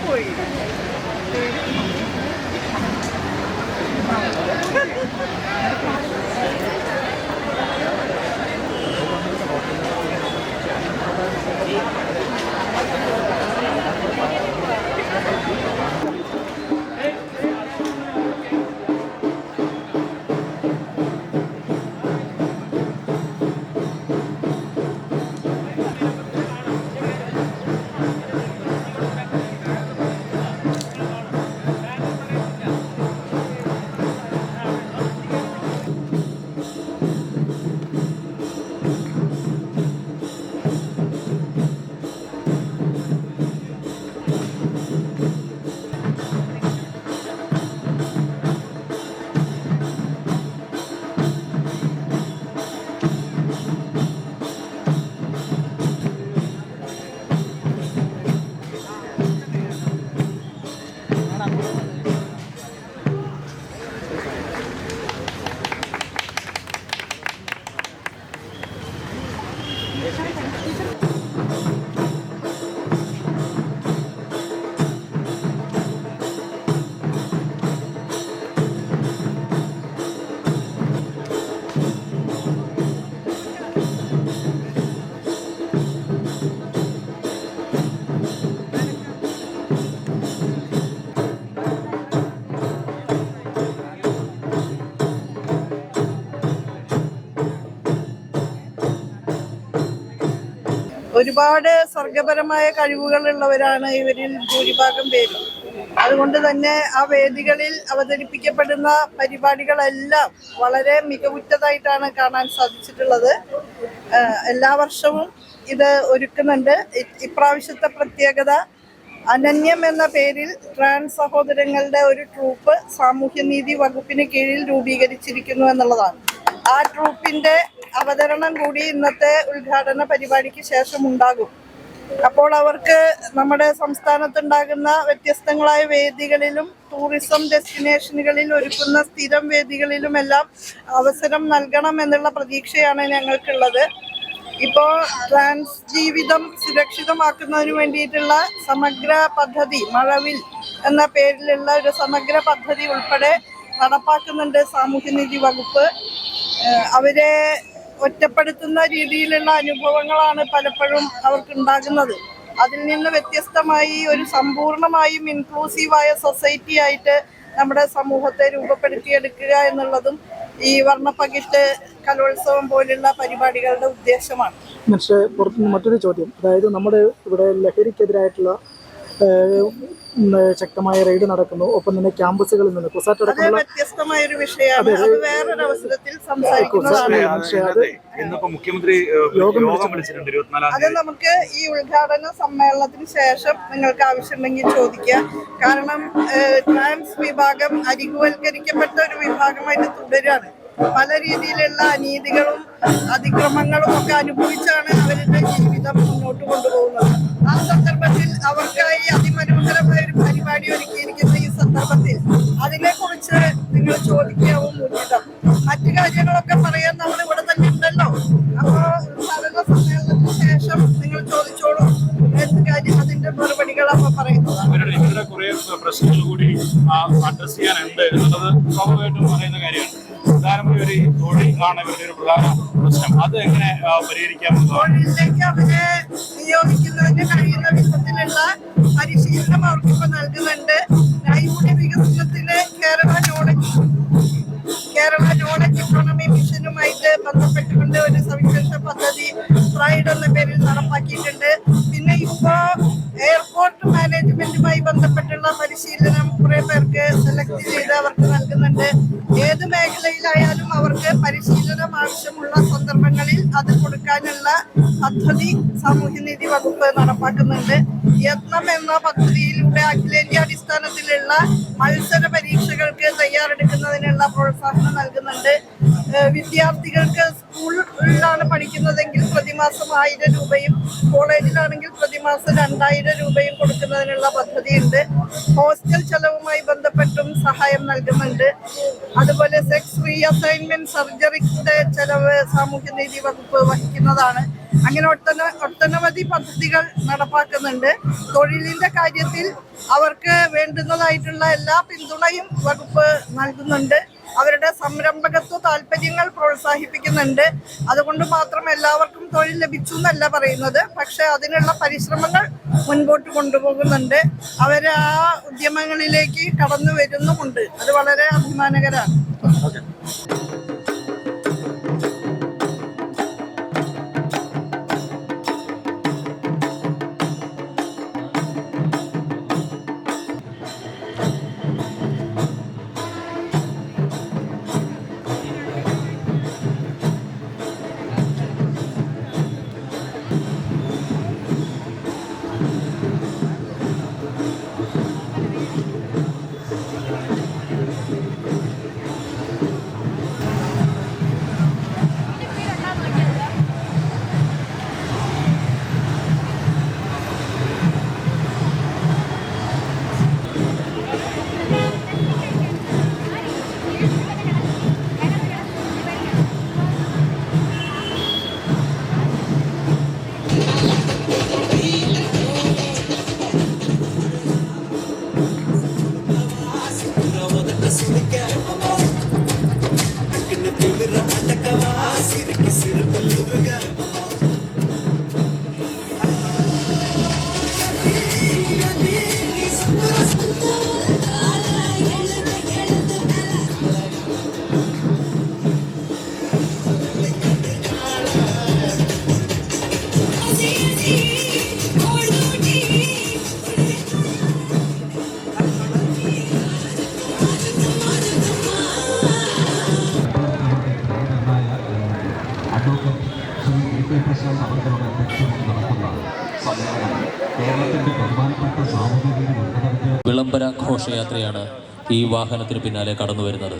പോയി ഒരുപാട് സർഗപരമായ കഴിവുകളുള്ളവരാണ് ഇവരിൽ ഭൂരിഭാഗം പേരും. അതുകൊണ്ട് തന്നെ ആ വേദികളിൽ അവതരിപ്പിക്കപ്പെടുന്ന പരിപാടികളെല്ലാം വളരെ മികവുറ്റതായിട്ടാണ് കാണാൻ സാധിച്ചിട്ടുള്ളത്. എല്ലാ വർഷവും ഇത് ഒരുക്കുന്നുണ്ട്. ഇപ്രാവശ്യത്തെ പ്രത്യേകത അനന്യം എന്ന പേരിൽ ട്രാൻസ് സഹോദരങ്ങളുടെ ഒരു ട്രൂപ്പ് സാമൂഹ്യനീതി വകുപ്പിന് കീഴിൽ രൂപീകരിച്ചിരിക്കുന്നു എന്നുള്ളതാണ്. ആ ട്രൂപ്പിന്റെ അവതരണം കൂടി ഇന്നത്തെ ഉദ്ഘാടന പരിപാടിക്ക് ശേഷം ഉണ്ടാകും. അപ്പോൾ അവർക്ക് നമ്മുടെ സംസ്ഥാനത്തുണ്ടാകുന്ന വ്യത്യസ്തങ്ങളായ വേദികളിലും ടൂറിസം ഡെസ്റ്റിനേഷനുകളിൽ ഒരുക്കുന്ന സ്ഥിരം വേദികളിലുമെല്ലാം അവസരം നൽകണം എന്നുള്ള പ്രതീക്ഷയാണ് ഞങ്ങൾക്കുള്ളത്. ഇപ്പോൾ ട്രാൻസ് ജീവിതം സുരക്ഷിതമാക്കുന്നതിന് വേണ്ടിയിട്ടുള്ള സമഗ്ര പദ്ധതി, മഴവിൽ എന്ന പേരിലുള്ള ഒരു സമഗ്ര പദ്ധതി ഉൾപ്പെടെ നടപ്പാക്കുന്നുണ്ട് സാമൂഹ്യനീതി വകുപ്പ്. അവരെ ഒറ്റപ്പെടുത്തുന്ന രീതിയിലുള്ള അനുഭവങ്ങളാണ് പലപ്പോഴും അവർക്ക് ഉണ്ടാകുന്നത്. അതിൽ നിന്ന് വ്യത്യസ്തമായി ഒരു സമ്പൂർണമായും ഇൻക്ലൂസീവായ സൊസൈറ്റി ആയിട്ട് നമ്മുടെ സമൂഹത്തെ രൂപപ്പെടുത്തിയെടുക്കുക എന്നുള്ളതും ഈ വർണ്ണപ്പകിട്ട് കലോത്സവം പോലുള്ള പരിപാടികളുടെ ഉദ്ദേശമാണ്. മറ്റൊരു ചോദ്യം, അതായത് നമ്മുടെ ഇവിടെ ലഹരിക്കെതിരായിട്ടുള്ള ശക്തമായ റെയ്ഡ് നടക്കുന്നു. ഒപ്പം തന്നെ ക്യാമ്പസുകളിൽ നിന്ന് വ്യത്യസ്തമായ ഒരു വിഷയമാണ്. അത് വേറൊരു അവസരത്തിൽ സംസാരിക്കുന്നതാണ്. അത് നമുക്ക് ഈ ഉദ്ഘാടന സമ്മേളനത്തിന് ശേഷം നിങ്ങൾക്ക് ആവശ്യമുണ്ടെങ്കിൽ ചോദിക്കുക. കാരണം ട്രാൻസ് വിഭാഗം അരികുവൽക്കരിക്കപ്പെട്ട ഒരു വിഭാഗമായിട്ട് തുടരുകയാണ്. പല രീതിയിലുള്ള അനീതികളും അതിക്രമങ്ങളും ഒക്കെ അനുഭവിച്ചാണ് അവരുടെ ജീവിതം മുന്നോട്ട് കൊണ്ടുപോകുന്നത്. ആ സന്ദർഭത്തിൽ അവർക്കായി അതിമനോഹരമായ ഒരു പരിപാടി ഒരുക്കിയിരിക്കുന്ന ഈ സന്ദർഭത്തിൽ അതിനെക്കുറിച്ച് നിങ്ങൾ ചോദിക്കാവും ഉചിതം. മറ്റു കാര്യങ്ങളൊക്കെ പറയാൻ നമ്മൾ ഇവിടെ തന്നെ ഉണ്ടല്ലോ. അപ്പോൾ ഉദ്ഘാടന സമ്മേളനത്തിന് ശേഷം നിങ്ങൾ ചോദിച്ചോളൂ. അതിന്റെ മറുപടികൾ അപ്പൊ പറയുന്നത് കുറെ പ്രശ്നങ്ങൾ കൂടി അഡ്രസ് ചെയ്യാനുണ്ട് എന്നുള്ളത് സ്വാഭാവികമായിട്ടും പറയുന്ന കാര്യമാണ്. പ്രധാനമന്ത്രി ഒരു തൊഴിലാണ് ഇവരുടെ ഒരു പ്രധാന പ്രശ്നം. അത് എങ്ങനെ പരിഹരിക്കാം? തൊഴിലിലേക്ക് അവരെ നിയോഗിക്കുന്നതിന് കഴിയുന്ന വിധത്തിലുള്ള പരിശീലനം അവർക്കിപ്പോ നൽകുന്നുണ്ട്. നൈപുണ്യ വികസനത്തിന് കേരള നോളജ് ഇക്കോണമി മിഷനുമായിട്ട് ബന്ധപ്പെട്ടുകൊണ്ട് ഒരു സവിശേഷ പദ്ധതി പ്രൈഡ് എന്ന പേരിൽ നടപ്പാക്കിയിട്ടുണ്ട്. പിന്നെ ഇപ്പോ എയർപോർട്ട് മാനേജ്മെന്റുമായി ബന്ധപ്പെട്ടുള്ള പരിശീലനം കുറെ പേർക്ക് സെലക്ട് ചെയ്ത് അവർക്ക് നൽകുന്നുണ്ട്. ഏത് മേഖലയിലായാലും അവർക്ക് പരിശീലനം ആവശ്യമുള്ള സന്ദർഭങ്ങളിൽ അത് കൊടുക്കാനുള്ള പദ്ധതി സാമൂഹ്യനീതി വകുപ്പ് നടപ്പാക്കുന്നുണ്ട്. യത്നം എന്ന പദ്ധതിയിലൂടെ അഖിലേന്ത്യാടിസ്ഥാനത്തിലുള്ള മത്സര പരീക്ഷകൾക്ക് തയ്യാറെടുക്കുന്നതിനുള്ള പ്രോത്സാഹനം നൽകുന്നുണ്ട്. വിദ്യാർത്ഥികൾക്ക് സ്കൂൾ സ്കൂളിലാണ് പഠിക്കുന്നതെങ്കിൽ പ്രതിമാസം 1000 രൂപയും കോളേജിലാണെങ്കിൽ പ്രതിമാസം 2000 രൂപയും കൊടുക്കുന്നതിനുള്ള പദ്ധതിയുണ്ട്. ഹോസ്റ്റൽ ചെലവുമായി ബന്ധപ്പെട്ടും സഹായം നൽകുന്നുണ്ട്. അതുപോലെ സെക്സ് റീഅസൈൻമെന്റ് സർജറിയുടെ ചെലവ് സാമൂഹ്യനീതി വകുപ്പ് വഹിക്കുന്നതാണ്. അങ്ങനെ ഒട്ടനവധി പദ്ധതികൾ നടപ്പാക്കുന്നുണ്ട്. തൊഴിലിന്റെ കാര്യത്തിൽ അവർക്ക് വേണ്ടുന്നതായിട്ടുള്ള എല്ലാ പിന്തുണയും വകുപ്പ് നൽകുന്നുണ്ട്. അവരുടെ സംരംഭകത്വ താല്പര്യങ്ങൾ പ്രോത്സാഹിപ്പിക്കുന്നുണ്ട്. അതുകൊണ്ട് മാത്രം എല്ലാവർക്കും തൊഴിൽ ലഭിച്ചു എന്നല്ല പറയുന്നത്, പക്ഷെ അതിനുള്ള പരിശ്രമങ്ങൾ മുൻപോട്ട് കൊണ്ടുപോകുന്നുണ്ട്. അവർ ആ ഉദ്യമങ്ങളിലേക്ക് കടന്നു വരുന്നുമുണ്ട്. അത് വളരെ അഭിമാനകരമാണ്. വിളംബര ഘോഷയാത്രയാണ് ഈ വാഹനത്തിന് പിന്നാലെ കടന്നു വരുന്നത്.